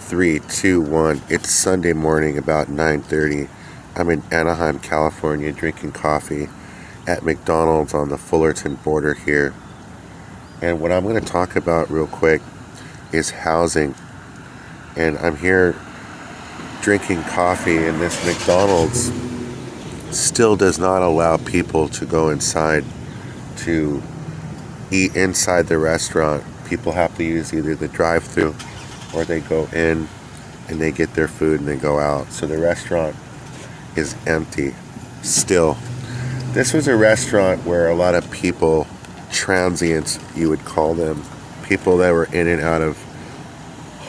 Three, two, one. It's Sunday morning about 9:30. I'm in Anaheim, California, drinking coffee at McDonald's on the Fullerton border here. And what I'm going to talk about real quick is housing. And I'm here drinking coffee, and this McDonald's still does not allow people to go inside to eat inside the restaurant. People have to use either the drive-thru or they go in and they get their food and they go out. So the restaurant is empty still. This was a restaurant where a lot of people, transients you would call them, people that were in and out of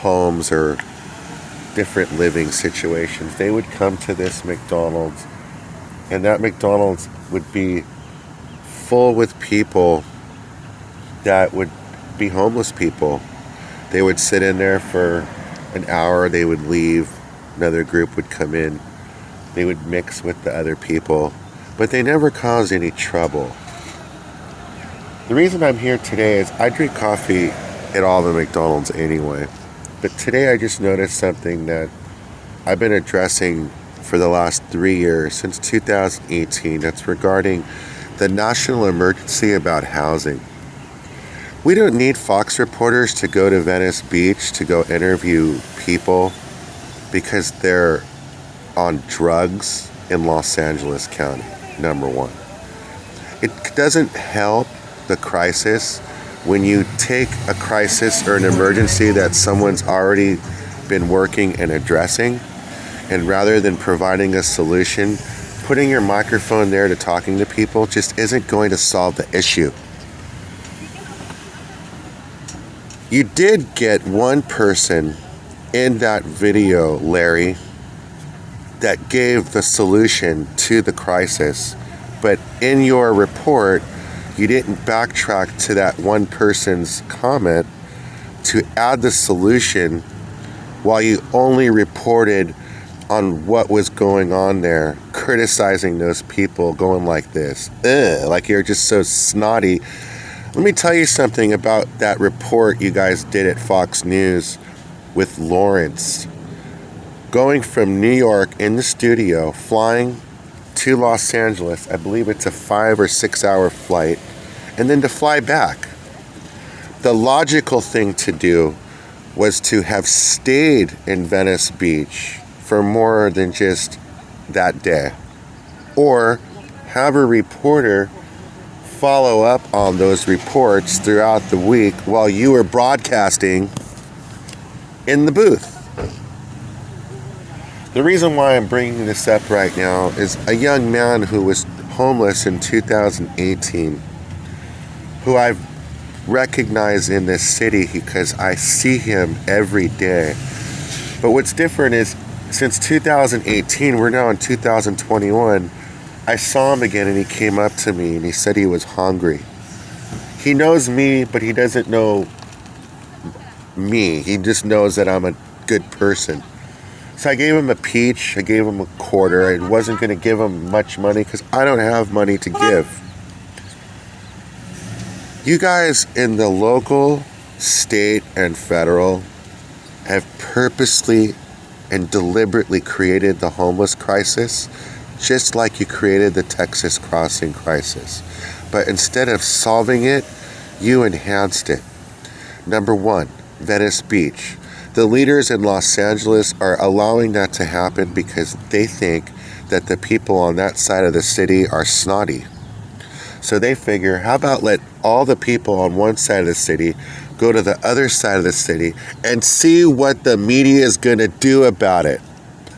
homes or different living situations, they would come to this McDonald's, and that McDonald's would be full with people that would be homeless people. They would sit in there for an hour, they would leave, another group would come in, they would mix with the other people, but they never caused any trouble. The reason I'm here today is I drink coffee at all the McDonald's anyway, but today I just noticed something that I've been addressing for the last 3 years, since 2018, that's regarding the national emergency about housing. We don't need Fox reporters to go to Venice Beach to go interview people because they're on drugs in Los Angeles County, number one. It doesn't help the crisis when you take a crisis or an emergency that someone's already been working and addressing, and rather than providing a solution, putting your microphone there to talking to people just isn't going to solve the issue. You did get one person in that video, Larry, that gave the solution to the crisis, but in your report, you didn't backtrack to that one person's comment to add the solution while you only reported on what was going on there, criticizing those people, going like this, like you're just so snotty. Let me tell you something about that report you guys did at Fox News with Lawrence. Going from New York in the studio, flying to Los Angeles, I believe it's a 5 or 6 hour flight, and then to fly back. The logical thing to do was to have stayed in Venice Beach for more than just that day, or have a reporter follow up on those reports throughout the week while you were broadcasting in the booth. The reason why I'm bringing this up right now is a young man who was homeless in 2018, who I've recognized in this city because I see him every day. But what's different is since 2018, we're now in 2021, I saw him again and he came up to me and he said he was hungry. He knows me, but he doesn't know me. He just knows that I'm a good person. So I gave him a peach, I gave him a quarter. I wasn't going to give him much money because I don't have money to give. You guys in the local, state, and federal have purposely and deliberately created the homeless crisis, just like you created the Texas crossing crisis. But instead of solving it, you enhanced it. Number one, Venice Beach. The leaders in Los Angeles are allowing that to happen because they think that the people on that side of the city are snotty. So they figure, how about let all the people on one side of the city go to the other side of the city and see what the media is going to do about it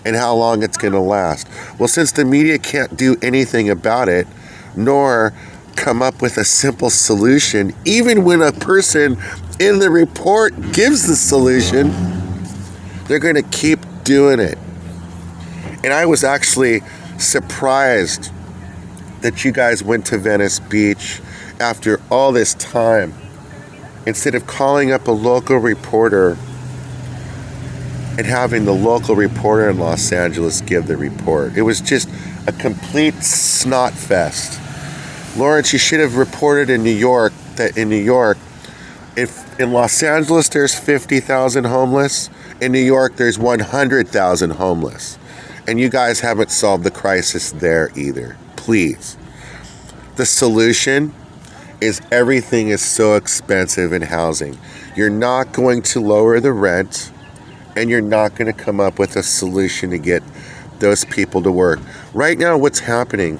and how long it's going to last. Well, since the media can't do anything about it, nor come up with a simple solution, even when a person in the report gives the solution, they're going to keep doing it. And I was actually surprised that you guys went to Venice Beach after all this time, instead of calling up a local reporter and having the local reporter in Los Angeles give the report. It was just a complete snot fest. Lawrence, you should have reported in New York that in New York, if in Los Angeles there's 50,000 homeless, In New York, there's 100,000 homeless. And you guys haven't solved the crisis there either. Please. The solution is everything is so expensive in housing. You're not going to lower the rent, and you're not going to come up with a solution to get those people to work. Right now, what's happening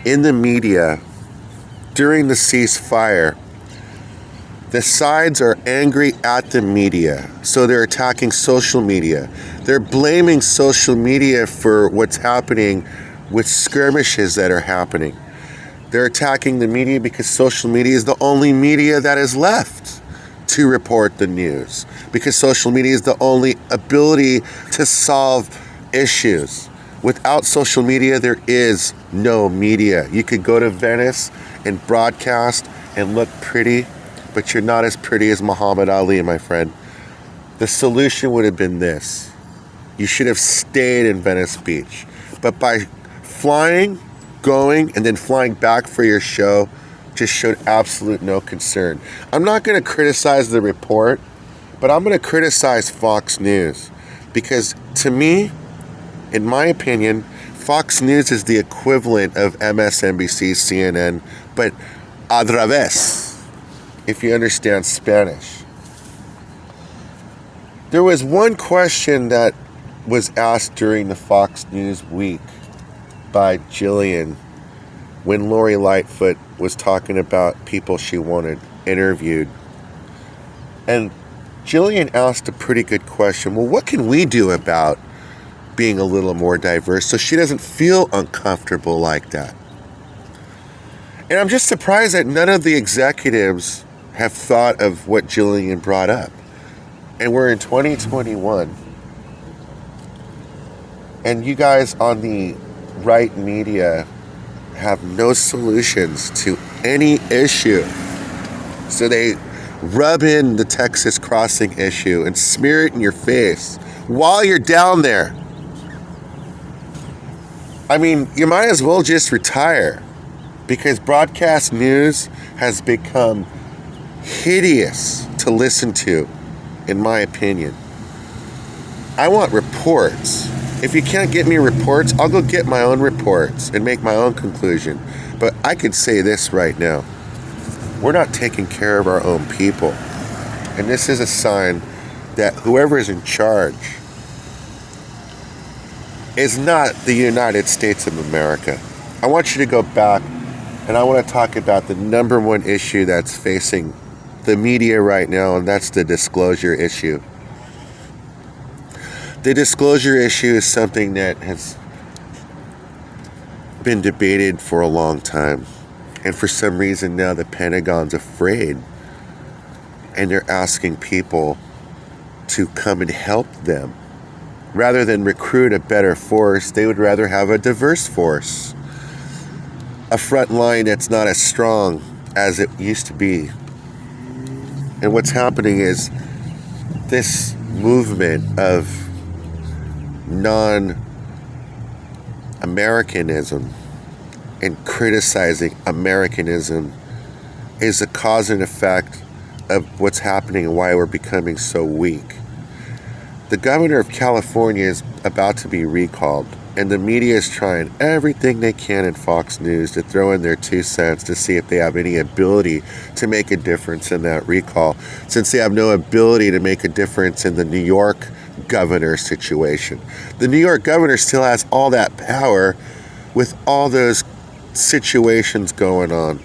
in the media during the ceasefire, the sides are angry at the media, so they're attacking social media. They're blaming social media for what's happening with skirmishes that are happening. They're attacking the media because social media is the only media that is left to report the news, because social media is the only ability to solve issues. Without social media, there is no media. You could go to Venice and broadcast and look pretty, but you're not as pretty as Muhammad Ali, my friend. The solution would have been this. You should have stayed in Venice Beach. But by flying, going, and then flying back for your show, just showed absolute no concern. I'm not going to criticize the report, but I'm going to criticize Fox News. Because to me, in my opinion, Fox News is the equivalent of MSNBC, CNN, but al revés, if you understand Spanish. There was one question that was asked during the Fox News week by Jillian when Lori Lightfoot was talking about people she wanted interviewed. And Jillian asked a pretty good question. Well, what can we do about being a little more diverse so she doesn't feel uncomfortable like that? And I'm just surprised that none of the executives have thought of what Jillian brought up. And we're in 2021. And you guys on the right media have no solutions to any issue. So they rub in the Texas crossing issue and smear it in your face while you're down there. I mean, you might as well just retire, because broadcast news has become hideous to listen to, in my opinion. I want reports. If you can't get me reports, I'll go get my own reports and make my own conclusion. But I could say this right now. We're not taking care of our own people. And this is a sign that whoever is in charge is not the United States of America. I want you to go back, and I want to talk about the number one issue that's facing the media right now, and that's the disclosure issue. The disclosure issue is something that has been debated for a long time. And for some reason now the Pentagon's afraid. And they're asking people to come and help them. Rather than recruit a better force, they would rather have a diverse force. A front line that's not as strong as it used to be. And what's happening is this movement of non-Americanism and criticizing Americanism is a cause and effect of what's happening and why we're becoming so weak. The governor of California is about to be recalled, and the media is trying everything they can in Fox News to throw in their 2 cents to see if they have any ability to make a difference in that recall, since they have no ability to make a difference in the New York governor situation. The New York governor still has all that power with all those situations going on,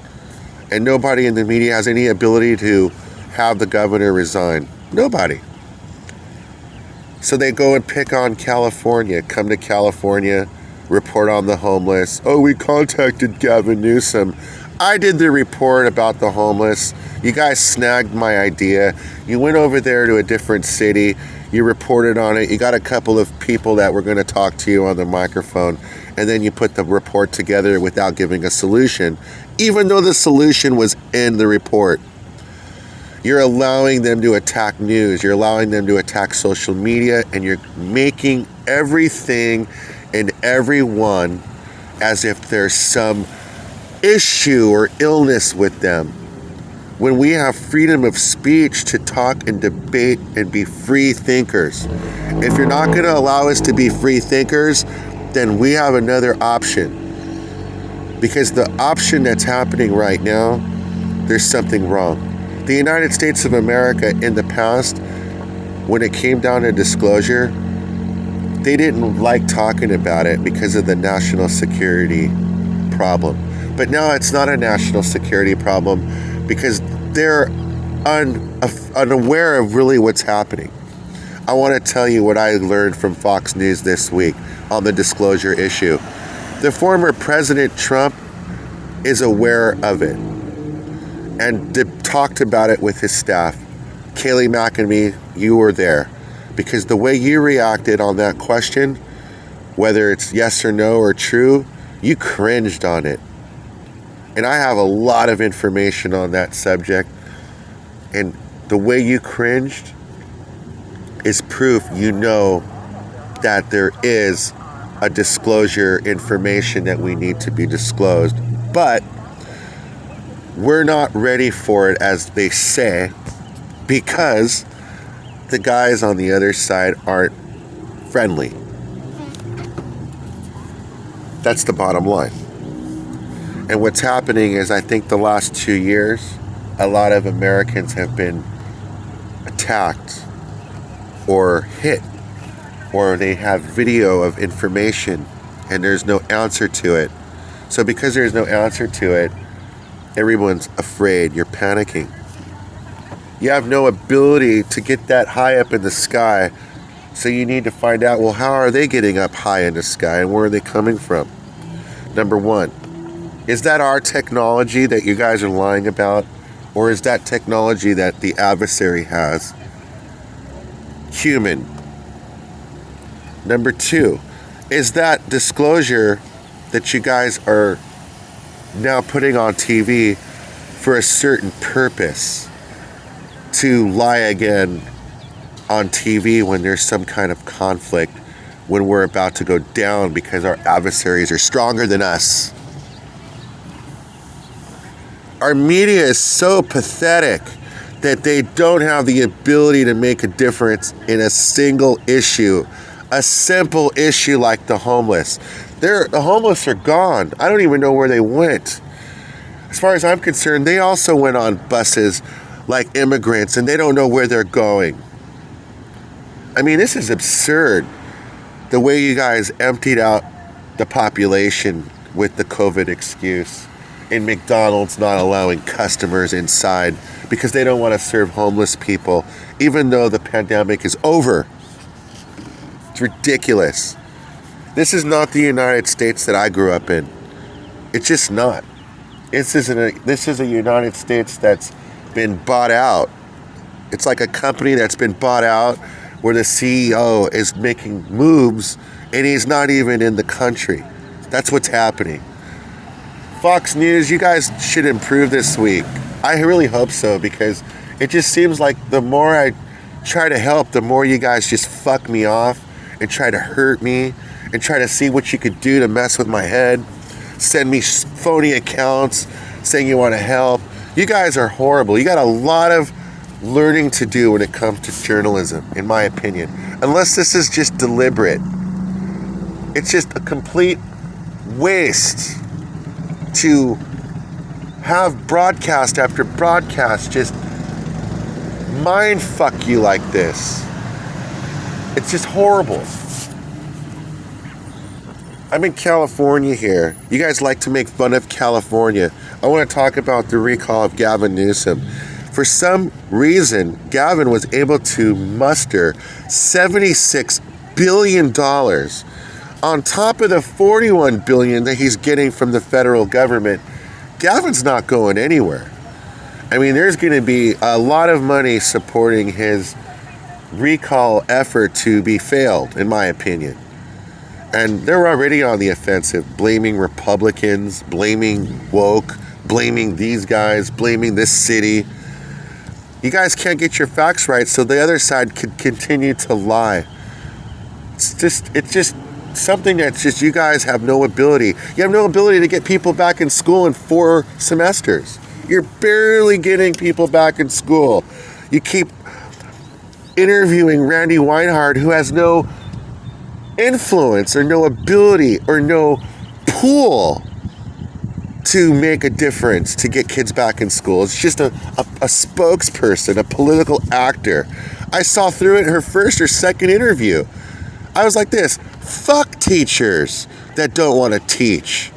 and nobody in the media has any ability to have the governor resign. Nobody. So they go and pick on California, come to California, report on the homeless. Oh, we contacted Gavin Newsom. I did the report about the homeless. You guys snagged my idea. You went over there to a different city. You reported on it. You got a couple of people that were going to talk to you on the microphone. And then you put the report together without giving a solution, even though the solution was in the report. You're allowing them to attack news. You're allowing them to attack social media. And you're making everything and everyone as if there's some issue or illness with them. when we have freedom of speech to talk and debate and be free thinkers. If you're not going to allow us to be free thinkers, then we have another option. Because the option that's happening right now, there's something wrong. The United States of America in the past, when it came down to disclosure, they didn't like talking about it because of the national security problem. But now it's not a national security problem because they're unaware of really what's happening. I want to tell you what I learned from Fox News this week on the disclosure issue. The former President Trump is aware of it and talked about it with his staff. Kayleigh McEnany, you were there. Because the way you reacted on that question, whether it's yes or no or true, you cringed on it. And I have a lot of information on that subject. And the way you cringed is proof you know that there is a disclosure information that we need to be disclosed. But we're not ready for it, as they say, because the guys on the other side aren't friendly. That's the bottom line. And what's happening is, I think the last 2 years, a lot of Americans have been attacked or hit, or they have video of information and there's no answer to it. So because there's no answer to it, everyone's afraid. You're panicking. You have no ability to get that high up in the sky. So you need to find out, well, how are they getting up high in the sky and where are they coming from? Number one, is that our technology that you guys are lying about? Or is that technology that the adversary has? Human. Number two, is that disclosure that you guys are now putting on TV for a certain purpose? To lie again on TV when there's some kind of conflict, when we're about to go down because our adversaries are stronger than us. Our media is so pathetic that they don't have the ability to make a difference in a single issue, a simple issue like the homeless. The homeless are gone. I don't even know where they went. As far as I'm concerned, they also went on buses like immigrants, and they don't know where they're going. I mean, this is absurd, the way you guys emptied out the population with the COVID excuse, in McDonald's not allowing customers inside because they don't want to serve homeless people, even though the pandemic is over. It's ridiculous. This is not the United States that I grew up in. It's just not. This is a United States that's been bought out. It's like a company that's been bought out where the CEO is making moves and he's not even in the country. That's what's happening. Fox News, you guys should improve this week. I really hope so, because it just seems like the more I try to help, the more you guys just fuck me off and try to hurt me and try to see what you could do to mess with my head. Send me phony accounts saying you want to help. You guys are horrible. You got a lot of learning to do when it comes to journalism, in my opinion. Unless this is just deliberate. It's just a complete waste to have broadcast after broadcast just mind fuck you like this. It's just horrible. I'm in California here. You guys like to make fun of California. I want to talk about the recall of Gavin Newsom. For some reason, Gavin was able to muster $76 billion on top of the $41 billion that he's getting from the federal government. Gavin's not going anywhere. I mean, there's going to be a lot of money supporting his recall effort to be failed, in my opinion. And they're already on the offensive, blaming Republicans, blaming woke, blaming these guys, blaming this city. You guys can't get your facts right, so the other side could continue to lie. It's just something that's just, you guys have no ability. You have no ability to get people back in school in 4 semesters. You're barely getting people back in school. You keep interviewing Randy Weinhardt, who has no influence or no ability or no pool to make a difference to get kids back in school. It's just a spokesperson, a political actor. I saw through it her first or second interview. I was like this, fuck teachers that don't want to teach.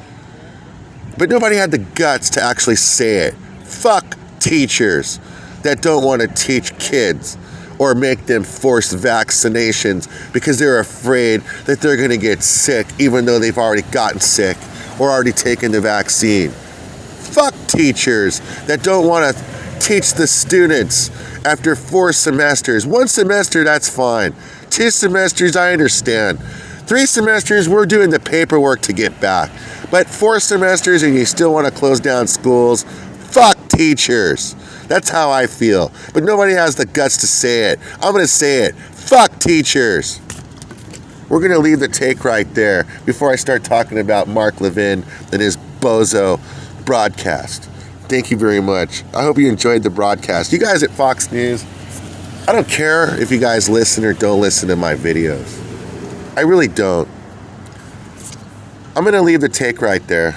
But nobody had the guts to actually say it. Fuck teachers that don't want to teach kids or make them force vaccinations because they're afraid that they're going to get sick even though they've already gotten sick or already taken the vaccine. Fuck teachers that don't want to teach the students after 4 semesters. 1 semester, that's fine. 2 semesters, I understand. 3 semesters, we're doing the paperwork to get back. But 4 semesters and you still want to close down schools? Fuck teachers. That's how I feel. But nobody has the guts to say it. I'm going to say it. Fuck teachers. We're going to leave the take right there before I start talking about Mark Levin and his bozo broadcast. Thank you very much. I hope you enjoyed the broadcast. You guys at Fox News, I don't care if you guys listen or don't listen to my videos. I really don't. I'm going to leave the take right there.